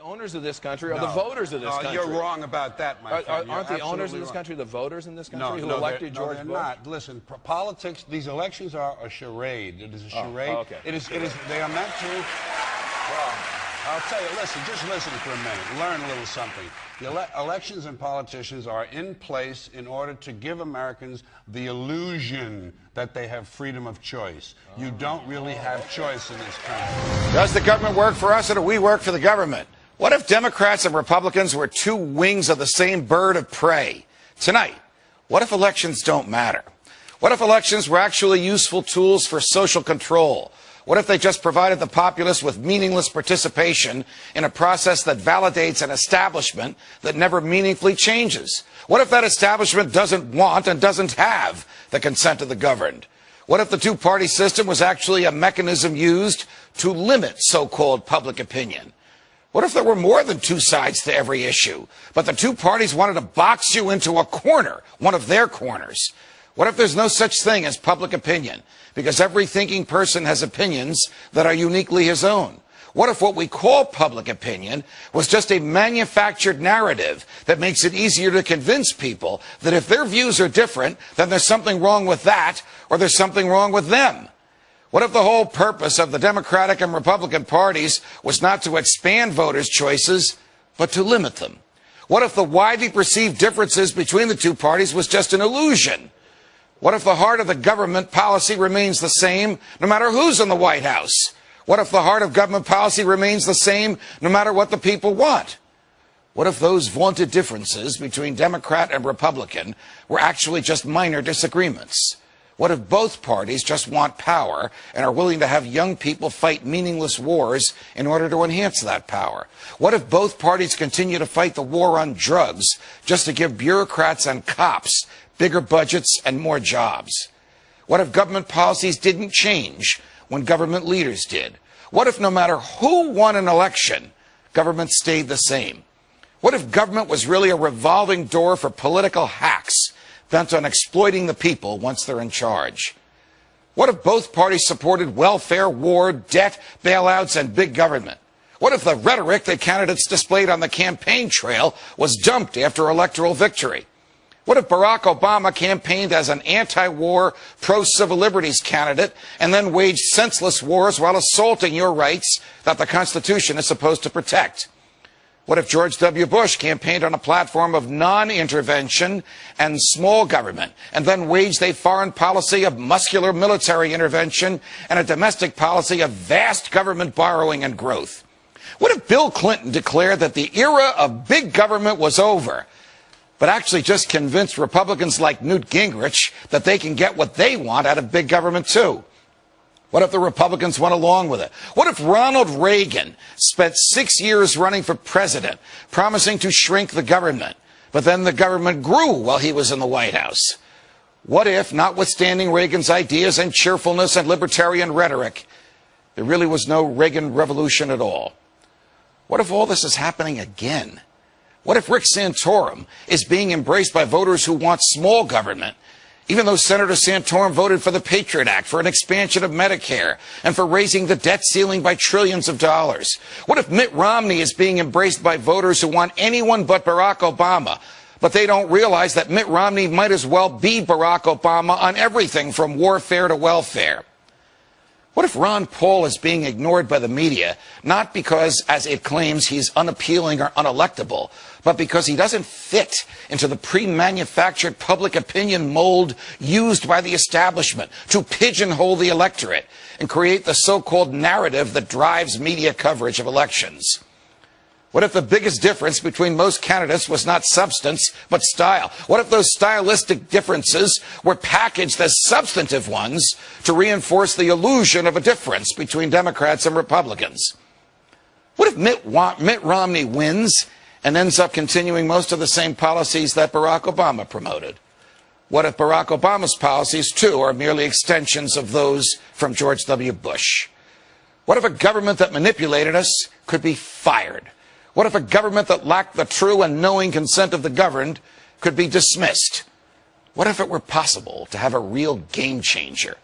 The owners of this country are the voters of this country. You're wrong about that, my friend. Aren't the owners of this country the voters in this country who elected George Bush? No, they're not. Listen, politics, these elections are a charade. It is a charade. Oh, okay. It is, they are meant to, well, I'll tell you, listen, just listen for a minute. Learn a little something. The elections and politicians are in place in order to give Americans the illusion that they have freedom of choice. You don't really have choice in this country. Does the government work for us or do we work for the government? What if Democrats and Republicans were two wings of the same bird of prey? Tonight, what if elections don't matter? What if elections were actually useful tools for social control? What if they just provided the populace with meaningless participation in a process that validates an establishment that never meaningfully changes? What if that establishment doesn't want and doesn't have the consent of the governed? What if the two-party system was actually a mechanism used to limit so-called public opinion? What if there were more than two sides to every issue, but the two parties wanted to box you into a corner, one of their corners? What if there's no such thing as public opinion, because every thinking person has opinions that are uniquely his own? What if what we call public opinion was just a manufactured narrative that makes it easier to convince people that if their views are different, then there's something wrong with that, or there's something wrong with them? What if the whole purpose of the Democratic and Republican parties was not to expand voters' choices, but to limit them? What if the widely perceived differences between the two parties was just an illusion? What if the heart of the government policy remains the same no matter who's in the White House? What if the heart of government policy remains the same no matter what the people want? What if those vaunted differences between Democrat and Republican were actually just minor disagreements? What if both parties just want power and are willing to have young people fight meaningless wars in order to enhance that power? What if both parties continue to fight the war on drugs just to give bureaucrats and cops bigger budgets and more jobs? What if government policies didn't change when government leaders did? What if no matter who won an election, government stayed the same? What if government was really a revolving door for political hacks bent on exploiting the people once they're in charge? What if both parties supported welfare, war, debt, bailouts, and big government? What if the rhetoric that candidates displayed on the campaign trail was dumped after electoral victory? What if Barack Obama campaigned as an anti-war, pro-civil liberties candidate and then waged senseless wars while assaulting your rights that the Constitution is supposed to protect? What if George W. Bush campaigned on a platform of non-intervention and small government and then waged a foreign policy of muscular military intervention and a domestic policy of vast government borrowing and growth? What if Bill Clinton declared that the era of big government was over, but actually just convinced Republicans like Newt Gingrich that they can get what they want out of big government too? What if the Republicans went along with it? What if Ronald Reagan spent 6 years running for president, promising to shrink the government, but then the government grew while he was in the White House? What if, notwithstanding Reagan's ideas and cheerfulness and libertarian rhetoric, there really was no Reagan revolution at all? What if all this is happening again? What if Rick Santorum is being embraced by voters who want small government, even though Senator Santorum voted for the Patriot Act, for an expansion of Medicare, and for raising the debt ceiling by trillions of dollars? What if Mitt Romney is being embraced by voters who want anyone but Barack Obama, but they don't realize that Mitt Romney might as well be Barack Obama on everything from warfare to welfare? What if Ron Paul is being ignored by the media, not because, as it claims, he's unappealing or unelectable, but because he doesn't fit into the pre-manufactured public opinion mold used by the establishment to pigeonhole the electorate and create the so-called narrative that drives media coverage of elections? What if the biggest difference between most candidates was not substance, but style? What if those stylistic differences were packaged as substantive ones to reinforce the illusion of a difference between Democrats and Republicans? What if Mitt Romney wins and ends up continuing most of the same policies that Barack Obama promoted? What if Barack Obama's policies, too, are merely extensions of those from George W. Bush? What if a government that manipulated us could be fired? What if a government that lacked the true and knowing consent of the governed could be dismissed? What if it were possible to have a real game changer?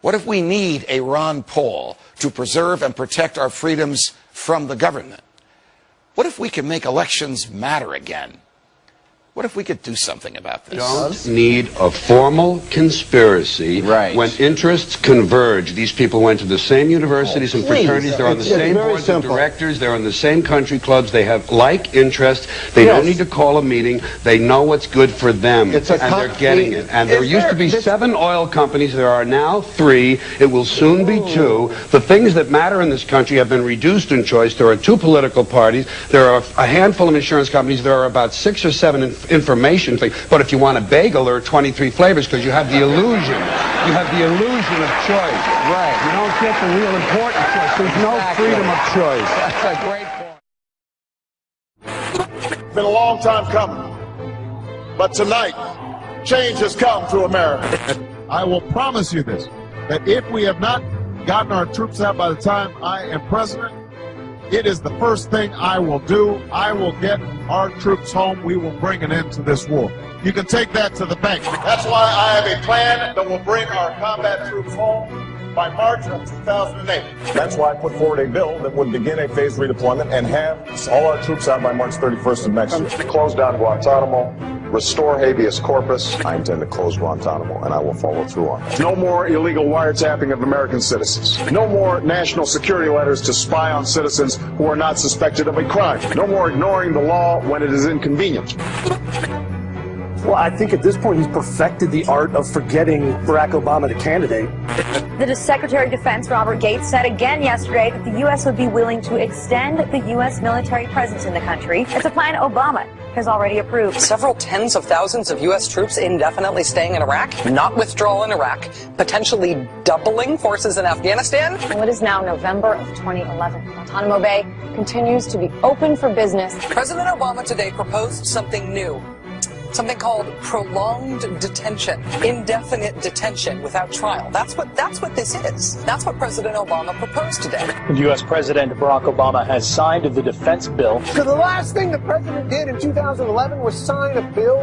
What if we need a Ron Paul to preserve and protect our freedoms from the government? What if we can make elections matter again? What if we could do something about this? Don't need a formal conspiracy when interests converge. These people went to the same universities and fraternities. They're on the same boards of directors. They're in the same country clubs. They have like interests. They don't need to call a meeting. They know what's good for them, and they're getting it. And there used to be 7 oil companies. There are now 3. It will soon be 2. The things that matter in this country have been reduced in choice. There are 2 political parties. There are a handful of insurance companies. There are about 6 or 7 information thing. But if you want a bagel, there are 23 flavors because you have the illusion. You have the illusion of choice. Right. You don't get the real important choice. There's no freedom of choice. That's a great point. It's been a long time coming. But tonight, change has come to America. I will promise you this, that if we have not gotten our troops out by the time I am president, it is the first thing I will do. I will get our troops home. We will bring an end to this war. You can take that to the bank. That's why I have a plan that will bring our combat troops home by March of 2008. That's why I put forward a bill that would begin a phased redeployment and have all our troops out by March 31st of next year. Close down Guantanamo, restore habeas corpus. I intend to close Guantanamo, and I will follow through on that. No more illegal wiretapping of American citizens. No more national security letters to spy on citizens who are not suspected of a crime. No more ignoring the law when it is inconvenient. Well, I think at this point he's perfected the art of forgetting Barack Obama the candidate. The Secretary of Defense, Robert Gates, said again yesterday that the U.S. would be willing to extend the U.S. military presence in the country. It's a plan Obama has already approved. Several tens of thousands of U.S. troops indefinitely staying in Iraq, not withdrawal in Iraq, potentially doubling forces in Afghanistan. Well, it is now November of 2011. Guantanamo Bay continues to be open for business. President Obama today proposed something new. Something called prolonged detention, indefinite detention without trial. That's what this is. That's what President Obama proposed today. U.S. President Barack Obama has signed the defense bill. So the last thing the president did in 2011 was sign a bill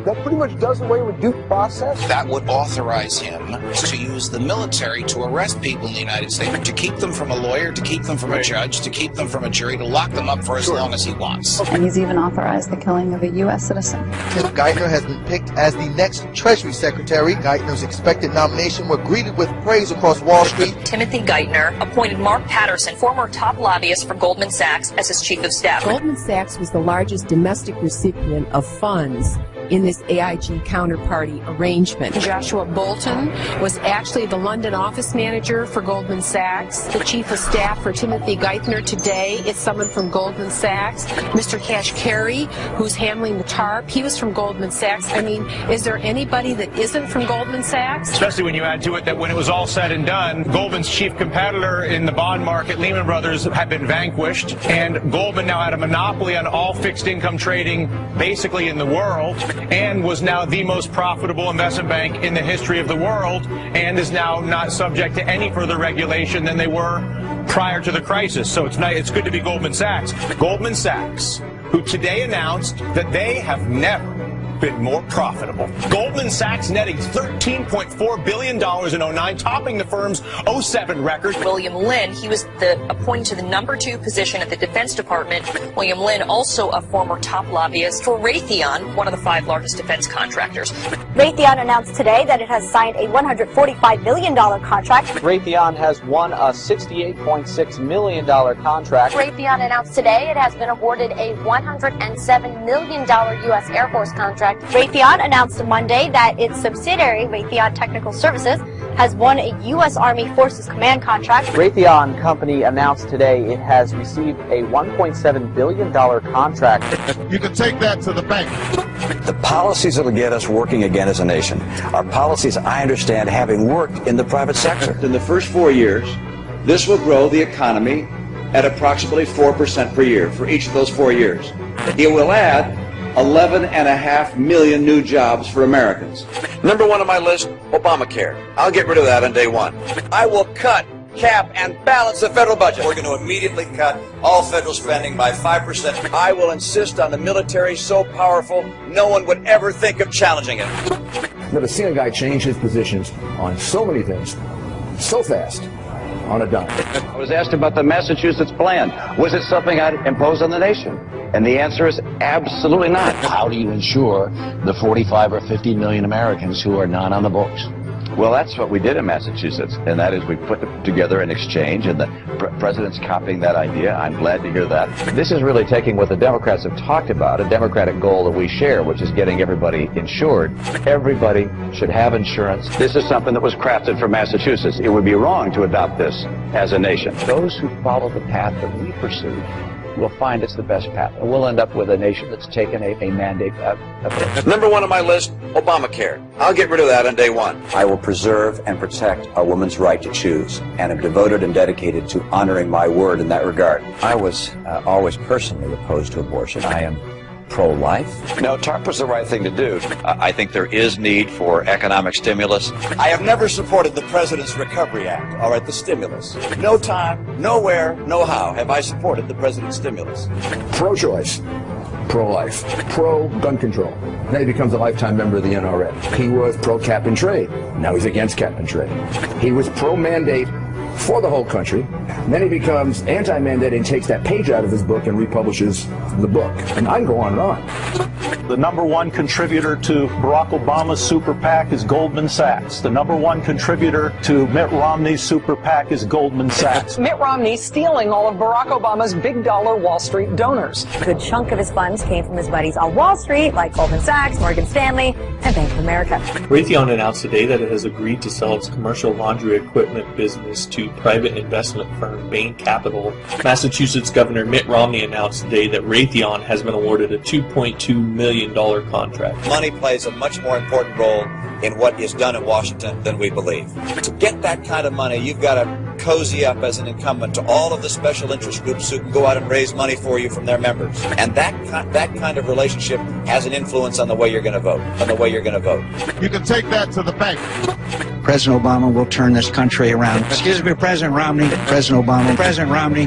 that pretty much does away with due process. That would authorize him to use the military to arrest people in the United States, to keep them from a lawyer, to keep them from a judge, to keep them from a jury, to lock them up for as long as he wants. And he's even authorized the killing of a U.S. citizen. Tim Geithner has been picked as the next Treasury Secretary. Geithner's expected nomination was greeted with praise across Wall Street. Timothy Geithner appointed Mark Patterson, former top lobbyist for Goldman Sachs, as his chief of staff. Goldman Sachs was the largest domestic recipient of funds in this AIG counterparty arrangement. Joshua Bolton was actually the London office manager for Goldman Sachs. The chief of staff for Timothy Geithner today is someone from Goldman Sachs. Mr. Cash Carey, who's handling the TARP, he was from Goldman Sachs. I mean, is there anybody that isn't from Goldman Sachs? Especially when you add to it that when it was all said and done, Goldman's chief competitor in the bond market, Lehman Brothers, had been vanquished, and Goldman now had a monopoly on all fixed income trading basically in the world, and was now the most profitable investment bank in the history of the world, and is now not subject to any further regulation than they were prior to the crisis. So it's good to be Goldman Sachs. Goldman Sachs, who today announced that they have never been more profitable. Goldman Sachs netting $13.4 billion in 2009, topping the firm's 2007 record. William Lynn, he was appointed to the #2 position at the Defense Department. William Lynn, also a former top lobbyist for Raytheon, one of the 5 largest defense contractors. Raytheon announced today that it has signed a $145 million contract. Raytheon has won a $68.6 million contract. Raytheon announced today it has been awarded a $107 million U.S. Air Force contract. Raytheon announced Monday that its subsidiary, Raytheon Technical Services, has won a U.S. Army Forces Command contract. Raytheon Company announced today it has received a $1.7 billion contract. You can take that to the bank. The policies that will get us working again as a nation are policies, I understand, having worked in the private sector. In the first 4 years, this will grow the economy at approximately 4% per year for each of those 4 years. It will add 11.5 million new jobs for Americans. Number 1 on my list, Obamacare. I'll get rid of that on day 1. I will cut, cap, and balance the federal budget. We're going to immediately cut all federal spending by 5%. I will insist on the military so powerful no one would ever think of challenging it. Never seen a guy change his positions on so many things so fast. on a dime. I was asked about the Massachusetts plan. Was it something I'd impose on the nation? And the answer is absolutely not. How do you ensure the 45 or 50 million Americans who are not on the books? Well, that's what we did in Massachusetts, and that is we put together an exchange, and the president's copying that idea. I'm glad to hear that. This is really taking what the Democrats have talked about, a Democratic goal that we share, which is getting everybody insured. Everybody should have insurance. This is something that was crafted for Massachusetts. It would be wrong to adopt this as a nation. Those who follow the path that we pursue will find it's the best path, and we'll end up with a nation that's taken a mandate approach. Number one on my list, Obamacare. I'll get rid of that on day one. I will preserve and protect a woman's right to choose, and am devoted and dedicated to honoring my word in that regard. I was always personally opposed to abortion. I am pro-life. No, TARP was the right thing to do. I think there is need for economic stimulus. I have never supported the President's Recovery Act, all right, the stimulus. No time, nowhere, no how have I supported the President's stimulus. Pro-choice, pro-life, pro-gun control. Now he becomes a lifetime member of the NRA. He was pro-cap and trade. Now he's against cap and trade. He was pro-mandate for the whole country. Then he becomes anti-mandate and takes that page out of his book and republishes the book. And I can go on and on. The number one contributor to Barack Obama's super PAC is Goldman Sachs. The number one contributor to Mitt Romney's super PAC is Goldman Sachs. Mitt Romney stealing all of Barack Obama's big dollar Wall Street donors. A good chunk of his funds came from his buddies on Wall Street, like Goldman Sachs, Morgan Stanley, and Bank of America. Raytheon announced today that it has agreed to sell its commercial laundry equipment business to private investment firm Bain Capital. Massachusetts Governor Mitt Romney announced today that Raytheon has been awarded a $2.2 million contract. Money plays a much more important role in what is done in Washington than we believe. To get that kind of money, you've got to cozy up as an incumbent to all of the special interest groups who can go out and raise money for you from their members. And that kind of relationship has an influence on the way you're going to vote, You can take that to the bank. President Obama will turn this country around. Excuse me, President Romney. President Obama. President Romney.